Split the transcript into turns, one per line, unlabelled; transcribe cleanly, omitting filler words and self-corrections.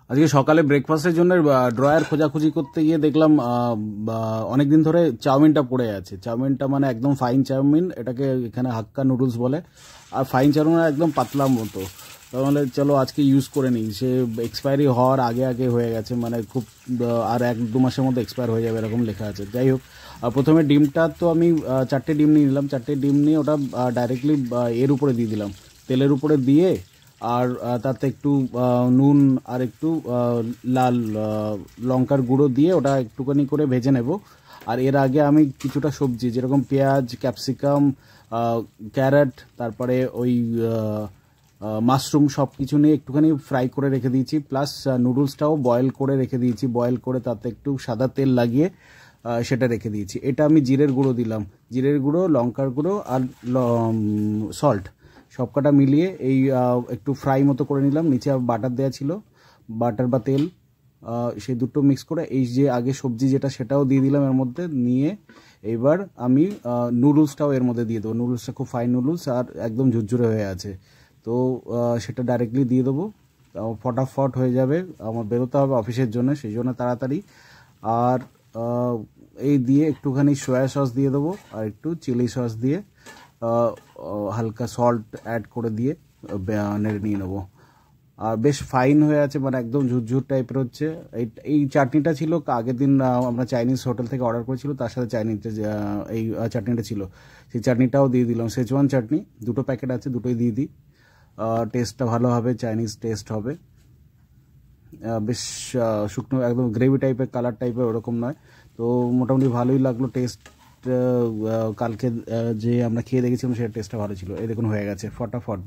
আজকে সকালে ব্রেকফাস্টের জন্য ড্রয়ার খোঁজাখুঁজি করতে গিয়ে দেখলাম অনেকদিন ধরে চাউমিনটা পড়ে আছে। চাউমিনটা মানে একদম ফাইন চাউমিন, এটাকে এখানে হাক্কা নুডলস বলে। আর ফাইন চাউমিন একদম পাতলা মতো, তাহলে চলো আজকে ইউজ করে নিই। সে এক্সপায়ারি হওয়ার আগে আগে হয়ে গেছে, মানে খুব আর 1-2 মাসের মধ্যে এক্সপায়ার হয়ে যাবে এরকম লেখা আছে। যাই হোক, প্রথমে ডিমটা তো আমি 4টে ডিম নিয়ে নিলাম। 4টে ডিম নিয়ে ওটা ডাইরেক্টলি এর উপরে দিয়ে দিলাম, তেলের উপরে দিয়ে। আর তাতে একটু নুন আর একটু লাল লঙ্কার গুঁড়ো দিয়ে ওটা একটুখানি করে ভেজে নেব। আর এর আগে আমি কিছুটা সবজি যেরকম পেঁয়াজ, ক্যাপসিকাম, ক্যারট, তারপরে ওই মাশরুম সব কিছু নিয়ে একটুখানি ফ্রাই করে রেখে দিয়েছি। প্লাস নুডলসটাও বয়েল করে রেখে দিয়েছি, বয়েল করে তাতে একটু সাদা তেল লাগিয়ে সেটা রেখে দিয়েছি। এটা আমি জিরের গুঁড়ো দিলাম, জিরের গুঁড়ো, লঙ্কার গুঁড়ো আর সল্ট সবকটা মিলিয়ে এই একটু ফ্রাই মতো করে নিলাম। নিচে বাটার দেওয়া ছিল, বাটার বা তেল, সেই দুটো মিক্স করে এই যে আগে সবজি যেটা সেটাও দিয়ে দিলাম এর মধ্যে নিয়ে। এবার আমি নুডলসটাও এর মধ্যে দিয়ে দেবো। নুডলসটা খুব ফাইন নুডলস আর একদম ঝুরঝুরে হয়ে আছে, তো সেটা ডাইরেক্টলি দিয়ে দেবো। ফটাফট হয়ে যাবে, আমার বেরোতে হবে অফিসের জন্য, সেই জন্য তাড়াতাড়ি। আর এই দিয়ে একটুখানি সয়া সস দিয়ে দেবো আর একটু চিলি সস দিয়ে হালকা সল্ট অ্যাড করে দিয়ে নেড়ে নিয়ে নেবো। আর বেশ ফাইন হয়ে আছে, মানে একদম ঝুরঝুর টাইপের হচ্ছে। এই চাটনিটা ছিল আগের দিন আমরা চাইনিজ হোটেল থেকে অর্ডার করেছিল, তার সাথে চাইনিজটা এই চাটনিটা ছিল। সেই চাটনিটাও দিয়ে দিলাম, সেজওয়ান চাটনি 2টো প্যাকেট আছে, দুটোই দিয়ে দিই। টেস্টটা ভালো হবে, চাইনিজ টেস্ট হবে। বেশ শুকনো একদম গ্রেভি টাইপের, কালার টাইপের ওরকম নয়। তো মোটামুটি ভালোই লাগলো টেস্ট। কালকে যে আমরা খেয়ে দেখেছিলাম সেটা টেস্টটা ভালো ছিল। এই দেখুন হয়ে গেছে ফটাফট।